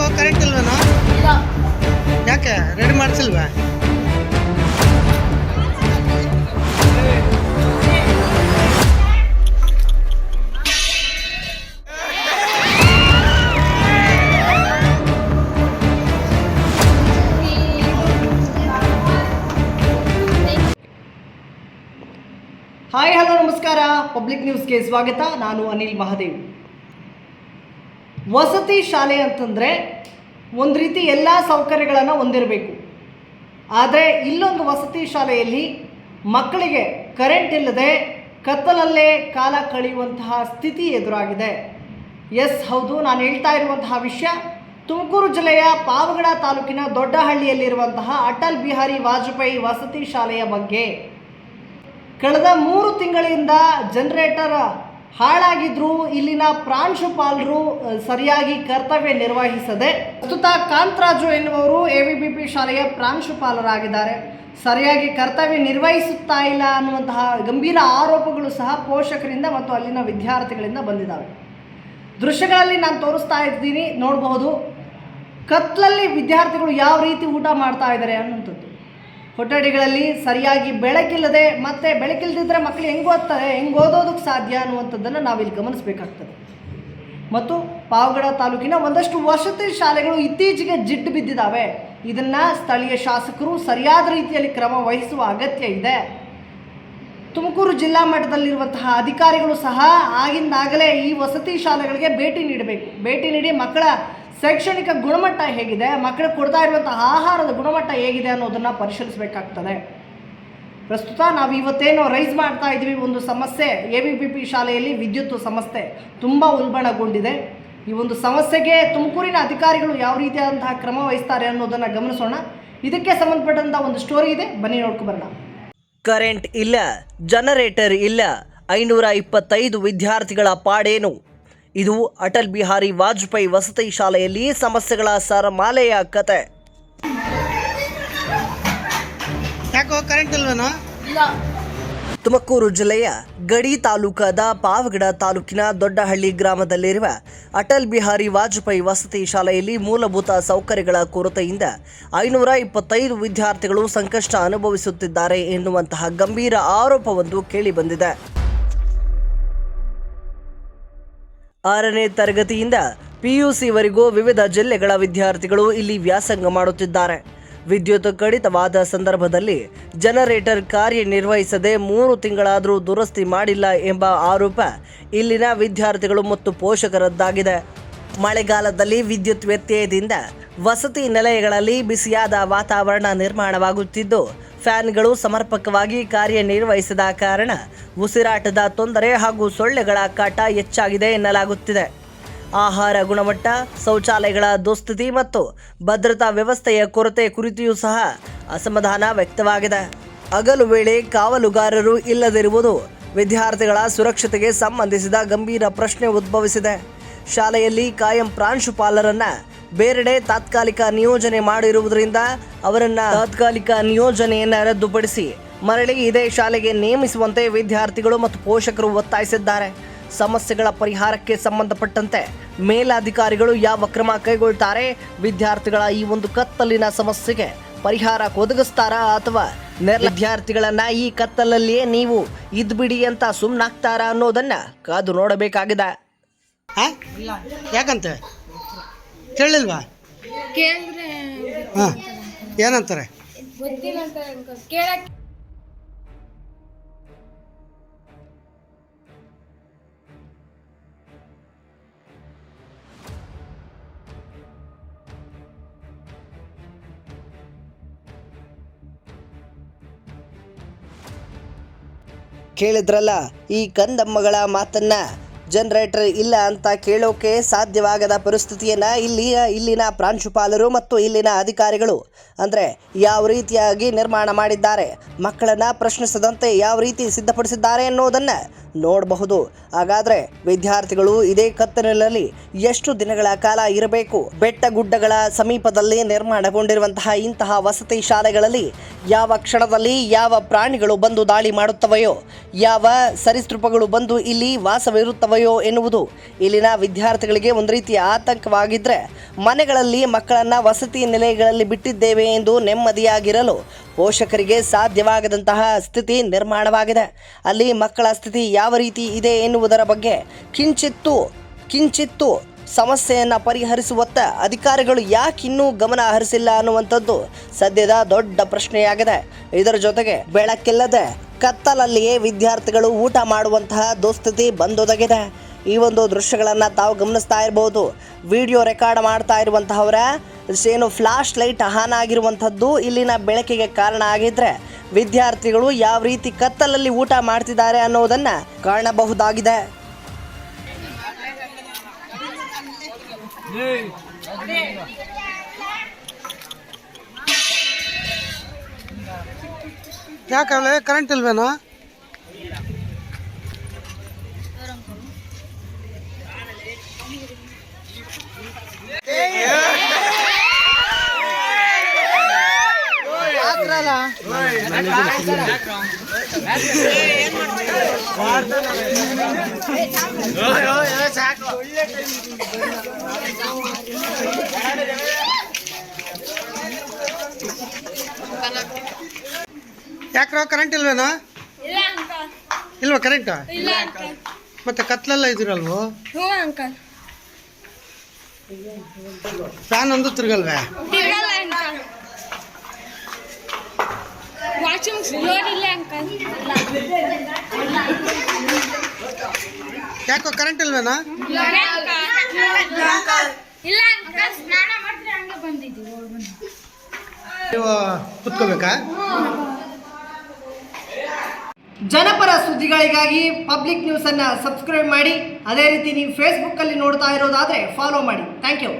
ಯಾಕೋ ಕರೆಂಟ್ ಇಲ್ವೇನೋ? ಇಲ್ಲ. ಯಾಕೆ ರೆಡಿ ಮಾಡಿಸಿಲ್ವಾ? ಹಾಯ್ ಹಲೋ ನಮಸ್ಕಾರ, ಪಬ್ಲಿಕ್ ನ್ಯೂಸ್ಗೆ ಸ್ವಾಗತ. ನಾನು ಅನಿಲ್ ಮಹಾದೇವ್. ವಸತಿ ಶಾಲೆ ಅಂತಂದರೆ ಒಂದು ರೀತಿ ಎಲ್ಲ ಸೌಕರ್ಯಗಳನ್ನು ಹೊಂದಿರಬೇಕು. ಆದರೆ ಇಲ್ಲೊಂದು ವಸತಿ ಶಾಲೆಯಲ್ಲಿ ಮಕ್ಕಳಿಗೆ ಕರೆಂಟ್ ಇಲ್ಲದೆ ಕತ್ತಲಲ್ಲೇ ಕಾಲ ಕಳೆಯುವಂತಹ ಸ್ಥಿತಿ ಎದುರಾಗಿದೆ. ಎಸ್ ಹೌದು, ನಾನು ಹೇಳ್ತಾ ಇರುವಂತಹ ವಿಷಯ ತುಮಕೂರು ಜಿಲ್ಲೆಯ ಪಾವಗಡ ತಾಲೂಕಿನ ದೊಡ್ಡಹಳ್ಳಿಯಲ್ಲಿರುವಂತಹ ಅಟಲ್ ಬಿಹಾರಿ ವಾಜಪೇಯಿ ವಸತಿ ಶಾಲೆಯ ಬಗ್ಗೆ. ಕಳೆದ 3 ತಿಂಗಳಿಂದ ಜನರೇಟರ್ ಹಾಳಾಗಿದ್ದರೂ ಇಲ್ಲಿನ ಪ್ರಾಂಶುಪಾಲರು ಸರಿಯಾಗಿ ಕರ್ತವ್ಯ ನಿರ್ವಹಿಸದೆ, ಪ್ರಸ್ತುತ ಕಾಂತರಾಜು ಎನ್ನುವರು AVBP ಶಾಲೆಯ ಪ್ರಾಂಶುಪಾಲರಾಗಿದ್ದಾರೆ. ಸರಿಯಾಗಿ ಕರ್ತವ್ಯ ನಿರ್ವಹಿಸುತ್ತಾ ಇಲ್ಲ ಅನ್ನುವಂತಹ ಗಂಭೀರ ಆರೋಪಗಳು ಸಹ ಪೋಷಕರಿಂದ ಮತ್ತು ಅಲ್ಲಿನ ವಿದ್ಯಾರ್ಥಿಗಳಿಂದ ಬಂದಿದ್ದಾವೆ. ದೃಶ್ಯಗಳಲ್ಲಿ ನಾನು ತೋರಿಸ್ತಾ ಇದ್ದೀನಿ, ನೋಡಬಹುದು ಕತ್ಲಲ್ಲಿ ವಿದ್ಯಾರ್ಥಿಗಳು ಯಾವ ರೀತಿ ಊಟ ಮಾಡ್ತಾ ಇದ್ದಾರೆ ಅನ್ನುವಂಥದ್ದು. ಕೊಠಡಿಗಳಲ್ಲಿ ಸರಿಯಾಗಿ ಬೆಳಕಿಲ್ಲದೆ, ಮತ್ತು ಬೆಳಕಿಲ್ಲದಿದ್ದರೆ ಮಕ್ಕಳು ಹೆಂಗೆ ಓದ್ತಾರೆ, ಹೆಂಗೆ ಓದೋದಕ್ಕೆ ಸಾಧ್ಯ ಅನ್ನುವಂಥದ್ದನ್ನು ನಾವಿಲ್ಲಿ ಗಮನಿಸಬೇಕಾಗ್ತದೆ. ಮತ್ತು ಪಾವಗಡ ತಾಲೂಕಿನ ಒಂದಷ್ಟು ವಸತಿ ಶಾಲೆಗಳು ಇತ್ತೀಚೆಗೆ ಜಿಡ್ಡು ಬಿದ್ದಿದ್ದಾವೆ. ಇದನ್ನು ಸ್ಥಳೀಯ ಶಾಸಕರು ಸರಿಯಾದ ರೀತಿಯಲ್ಲಿ ಕ್ರಮ ವಹಿಸುವ ಅಗತ್ಯ ಇದೆ. ತುಮಕೂರು ಜಿಲ್ಲಾ ಮಟ್ಟದಲ್ಲಿರುವಂತಹ ಅಧಿಕಾರಿಗಳು ಸಹ ಆಗಿಂದಾಗಲೇ ಈ ವಸತಿ ಶಾಲೆಗಳಿಗೆ ಭೇಟಿ ನೀಡಬೇಕು. ಭೇಟಿ ನೀಡಿ ಮಕ್ಕಳ ಶೈಕ್ಷಣಿಕ ಗುಣಮಟ್ಟ ಹೇಗಿದೆ, ಮಕ್ಕಳಿಗೆ ಕೊಡ್ತಾ ಇರುವಂತಹ ಆಹಾರದ ಗುಣಮಟ್ಟ ಹೇಗಿದೆ ಅನ್ನೋದನ್ನು ಪರಿಶೀಲಿಸಬೇಕಾಗ್ತದೆ. ಪ್ರಸ್ತುತ ನಾವು ಇವತ್ತೇನೋ ರೈಸ್ ಮಾಡ್ತಾ ಇದ್ದೀವಿ ಒಂದು ಸಮಸ್ಯೆ. AVBP ಶಾಲೆಯಲ್ಲಿ ವಿದ್ಯುತ್ ಸಮಸ್ಯೆ ತುಂಬ ಉಲ್ಬಣಗೊಂಡಿದೆ. ಈ ಒಂದು ಸಮಸ್ಯೆಗೆ ತುಮಕೂರಿನ ಅಧಿಕಾರಿಗಳು ಯಾವ ರೀತಿಯಾದಂತಹ ಕ್ರಮ ವಹಿಸ್ತಾರೆ ಅನ್ನೋದನ್ನು ಗಮನಿಸೋಣ. ಇದಕ್ಕೆ ಸಂಬಂಧಪಟ್ಟಂಥ ಒಂದು ಸ್ಟೋರಿ ಇದೆ, ಬನ್ನಿ ನೋಡ್ಕೊಬರೋಣ. ಕರೆಂಟ್ ಇಲ್ಲ, ಜನರೇಟರ್ ಇಲ್ಲ, 525 ವಿದ್ಯಾರ್ಥಿಗಳ ಪಾಡೇನು? ಇದು ಅಟಲ್ ಬಿಹಾರಿ ವಾಜಪೇಯಿ ವಸತಿ ಶಾಲೆಯಲ್ಲಿ ಸಮಸ್ಯೆಗಳ ಸರಮಾಲೆಯ ಕತೆ. ಯಾಕೋ ಕರೆಂಟ್ ಇಲ್ವೇನೋ? ಇಲ್ಲ. ತುಮಕೂರು ಜಿಲ್ಲೆಯ ಗಡಿ ತಾಲೂಕಾದ ಪಾವಗಡ ತಾಲೂಕಿನ ದೊಡ್ಡಹಳ್ಳಿ ಗ್ರಾಮದಲ್ಲಿರುವ ಅಟಲ್ ಬಿಹಾರಿ ವಾಜಪೇಯಿ ವಸತಿ ಶಾಲೆಯಲ್ಲಿ ಮೂಲಭೂತ ಸೌಕರ್ಯಗಳ ಕೊರತೆಯಿಂದ 525 ವಿದ್ಯಾರ್ಥಿಗಳು ಸಂಕಷ್ಟ ಅನುಭವಿಸುತ್ತಿದ್ದಾರೆ ಎನ್ನುವಂತಹ ಗಂಭೀರ ಆರೋಪವೊಂದು ಕೇಳಿಬಂದಿದೆ. 6ನೇ ತರಗತಿಯಿಂದ PUCವರೆಗೂ ವಿವಿಧ ಜಿಲ್ಲೆಗಳ ವಿದ್ಯಾರ್ಥಿಗಳು ಇಲ್ಲಿ ವ್ಯಾಸಂಗ ಮಾಡುತ್ತಿದ್ದಾರೆ. ವಿದ್ಯುತ್ ಕಡಿತವಾದ ಸಂದರ್ಭದಲ್ಲಿ ಜನರೇಟರ್ ಕಾರ್ಯನಿರ್ವಹಿಸದೆ 3 ತಿಂಗಳಾದರೂ ದುರಸ್ತಿ ಮಾಡಿಲ್ಲ ಎಂಬ ಆರೋಪ ಇಲ್ಲಿನ ವಿದ್ಯಾರ್ಥಿಗಳು ಮತ್ತು ಪೋಷಕರದ್ದಾಗಿದೆ. ಮಳೆಗಾಲದಲ್ಲಿ ವಿದ್ಯುತ್ ವ್ಯತ್ಯಯದಿಂದ ವಸತಿ ನಿಲಯಗಳಲ್ಲಿ ಬಿಸಿಯಾದ ವಾತಾವರಣ ನಿರ್ಮಾಣವಾಗುತ್ತಿದ್ದು, ಫ್ಯಾನ್ಗಳು ಸಮರ್ಪಕವಾಗಿ ಕಾರ್ಯನಿರ್ವಹಿಸದ ಕಾರಣ ಉಸಿರಾಟದ ತೊಂದರೆ ಹಾಗೂ ಸೊಳ್ಳೆಗಳ ಕಾಟ ಹೆಚ್ಚಾಗಿದೆ ಎನ್ನಲಾಗುತ್ತಿದೆ. ಆಹಾರ ಗುಣಮಟ್ಟ, ಶೌಚಾಲಯಗಳ ದುಸ್ಥಿತಿ ಮತ್ತು ಭದ್ರತಾ ವ್ಯವಸ್ಥೆಯ ಕೊರತೆ ಕುರಿತಿಯೂ ಸಹ ಅಸಮಾಧಾನ ವ್ಯಕ್ತವಾಗಿದೆ. ಹಗಲು ವೇಳೆ ಕಾವಲುಗಾರರು ಇಲ್ಲದಿರುವುದು ವಿದ್ಯಾರ್ಥಿಗಳ ಸುರಕ್ಷತೆಗೆ ಸಂಬಂಧಿಸಿದ ಗಂಭೀರ ಪ್ರಶ್ನೆ ಉದ್ಭವಿಸಿದೆ. ಶಾಲೆಯಲ್ಲಿ ಕಾಯಂ ಪ್ರಾಂಶುಪಾಲರನ್ನ ಬೇರೆಡೆ ತಾತ್ಕಾಲಿಕ ನಿಯೋಜನೆ ಮಾಡಿರುವುದರಿಂದ ಅವರನ್ನು ತಾತ್ಕಾಲಿಕ ನಿಯೋಜನೆಯನ್ನು ರದ್ದುಪಡಿಸಿ ಮರಳಿ ಇದೇ ಶಾಲೆಗೆ ನೇಮಿಸುವಂತೆ ವಿದ್ಯಾರ್ಥಿಗಳು ಮತ್ತು ಪೋಷಕರು ಒತ್ತಾಯಿಸಿದ್ದಾರೆ. ಸಮಸ್ಯೆಗಳ ಪರಿಹಾರಕ್ಕೆ ಸಂಬಂಧಪಟ್ಟಂತೆ ಮೇಲಾಧಿಕಾರಿಗಳು ಯಾವ ಕ್ರಮ ಕೈಗೊಳ್ತಾರೆ, ವಿದ್ಯಾರ್ಥಿಗಳ ಈ ಒಂದು ಕತ್ತಲಿನ ಸಮಸ್ಯೆಗೆ ಪರಿಹಾರ ಒದಗಿಸ್ತಾರಾ ಅಥವಾ ವಿದ್ಯಾರ್ಥಿಗಳನ್ನ ಈ ಕತ್ತಲಲ್ಲಿಯೇ ನೀವು ಇದ್ಬಿಡಿ ಅಂತ ಸುಮ್ಮನಾಗ್ತಾರಾ ಅನ್ನೋದನ್ನ ಕಾದು ನೋಡಬೇಕಾಗಿದೆ. ಯಾಕಂತ ಕೇಳಿಲ್ವಾ? ಕೇಳಿದ್ರೆ ಹಾಂ, ಏನಂತಾರೆ? ಗೊತ್ತಿಲ್ಲ ಅಂತ ಕೇಳಕ್ಕೆ. ಕೇಳಿದ್ರಲ್ಲ ಈ ಕಂದಮ್ಮಗಳ ಮಾತನ್ನ. ಜನರೇಟರ್ ಇಲ್ಲ ಅಂತ ಕೇಳೋಕೆ ಸಾಧ್ಯವಾಗದ ಪರಿಸ್ಥಿತಿಯನ್ನು ಇಲ್ಲಿನ ಪ್ರಾಂಶುಪಾಲರು ಮತ್ತು ಇಲ್ಲಿನ ಅಧಿಕಾರಿಗಳು ಅಂದರೆ ಯಾವ ರೀತಿಯಾಗಿ ನಿರ್ಮಾಣ ಮಾಡಿದ್ದಾರೆ, ಮಕ್ಕಳನ್ನು ಪ್ರಶ್ನಿಸದಂತೆ ಯಾವ ರೀತಿ ಸಿದ್ಧಪಡಿಸಿದ್ದಾರೆ ಅನ್ನೋದನ್ನು ನೋಡಬಹುದು. ಹಾಗಾದರೆ ವಿದ್ಯಾರ್ಥಿಗಳು ಇದೇ ಕತ್ತಲಿನಲ್ಲಿ ಎಷ್ಟು ದಿನಗಳ ಕಾಲ ಇರಬೇಕು? ಬೆಟ್ಟ ಗುಡ್ಡಗಳ ಸಮೀಪದಲ್ಲಿ ನಿರ್ಮಾಣಗೊಂಡಿರುವಂತಹ ಇಂತಹ ವಸತಿ ಶಾಲೆಗಳಲ್ಲಿ ಯಾವ ಕ್ಷಣದಲ್ಲಿ ಯಾವ ಪ್ರಾಣಿಗಳು ಬಂದು ದಾಳಿ ಮಾಡುತ್ತವೆಯೋ, ಯಾವ ಸರೀಸೃಪಗಳು ಬಂದು ಇಲ್ಲಿ ವಾಸವಿರುತ್ತವೆಯೋ ಇಲ್ಲವೆಯೋ ಎನ್ನುವುದು ಇಲ್ಲಿನ ವಿದ್ಯಾರ್ಥಿಗಳಿಗೆ ಒಂದು ರೀತಿಯ ಆತಂಕವಾಗಿದ್ದರೆ, ಮನೆಗಳಲ್ಲಿ ಮಕ್ಕಳನ್ನು ವಸತಿ ನಿಲಯಗಳಲ್ಲಿ ಬಿಟ್ಟಿದ್ದೇವೆ ಎಂದು ನೆಮ್ಮದಿಯಾಗಿರಲು ಪೋಷಕರಿಗೆ ಸಾಧ್ಯವಾಗದಂತಹ ಸ್ಥಿತಿ ನಿರ್ಮಾಣವಾಗಿದೆ. ಅಲ್ಲಿ ಮಕ್ಕಳ ಸ್ಥಿತಿ ಯಾವ ರೀತಿ ಇದೆ ಎನ್ನುವುದರ ಬಗ್ಗೆ ಕಿಂಚಿತ್ತು ಸಮಸ್ಯೆಯನ್ನು ಪರಿಹರಿಸುವತ್ತ ಅಧಿಕಾರಿಗಳು ಯಾಕಿನ್ನೂ ಗಮನ ಹರಿಸಿಲ್ಲ ಅನ್ನುವಂಥದ್ದು ಸದ್ಯದ ದೊಡ್ಡ ಪ್ರಶ್ನೆಯಾಗಿದೆ. ಇದರ ಜೊತೆಗೆ ಬೆಳಕಿಲ್ಲದೆ ಕತ್ತಲಲ್ಲಿಯೇ ವಿದ್ಯಾರ್ಥಿಗಳು ಊಟ ಮಾಡುವಂತಹ ದುಸ್ಥಿತಿ ಬಂದೊದಗಿದೆ. ಈ ಒಂದು ದೃಶ್ಯಗಳನ್ನು ತಾವು ಗಮನಿಸ್ತಾ ಇರಬಹುದು. ವಿಡಿಯೋ ರೆಕಾರ್ಡ್ ಮಾಡ್ತಾ ಇರುವಂತಹವರ ಏನು ಫ್ಲಾಶ್ ಲೈಟ್ ಆನ್ ಆಗಿರುವಂಥದ್ದು ಇಲ್ಲಿನ ಬೆಳಕಿಗೆ ಕಾರಣ ಆಗಿದ್ರೆ ವಿದ್ಯಾರ್ಥಿಗಳು ಯಾವ ರೀತಿ ಕತ್ತಲಲ್ಲಿ ಊಟ ಮಾಡ್ತಿದ್ದಾರೆ ಅನ್ನೋದನ್ನು ಕಾಣಬಹುದಾಗಿದೆ. ಯಾಕಲ್ಲ ಕರೆಂಟ್ ಇಲ್ವೇನೋ? ಯಾಕ್ರೋ ಕರೆಂಟ್ ಇಲ್ವೇನೋ? ಇಲ್ಲ ಅಂಕಲ್. ಇಲ್ವಾ ಕರೆಂಟ್? ಇಲ್ಲ ಅಂಕಲ್. ಮತ್ತೆ ಕತ್ಲೆಲ್ಲ ಇದಿರಲ್ವೋ? ಹ್ಞೂ ಅಂಕಲ್. ಫ್ಯಾನ್ ಒಂದು ತಿರ್ಗಲ್ವೇ? ತಿರ್ಗಲ್ಲ ಅಂಕಲ್. ವಾಷಿಂಗ್ ಫ್ಲೋರ್ ಇಲ್ಲ ಅಂಕಲ್. ಯಾಕೋ ಕರೆಂಟ್ ಇಲ್ವೇನೋ? ಇಲ್ಲ ಅಂಕಲ್. ಇಲ್ಲ ಅಂಕಲ್. ಸ್ನಾನ ಮಾಡಿದ್ರೆ ಹಂಗೆ ಬಂದಿದ್ದೀವಿ. ನೀವು ಕುತ್ಕೋಬೇಕಾ? ಜನಪರ ಸುದ್ದಿಗಳಿಗಾಗಿ ಪಬ್ಲಿಕ್ ನ್ಯೂಸನ್ನು ಸಬ್ಸ್ಕ್ರೈಬ್ ಮಾಡಿ. ಅದೇ ರೀತಿ ನೀವು ಫೇಸ್ಬುಕ್ಕಲ್ಲಿ ನೋಡ್ತಾ ಇರೋದಾದರೆ ಫಾಲೋ ಮಾಡಿ. Thank you.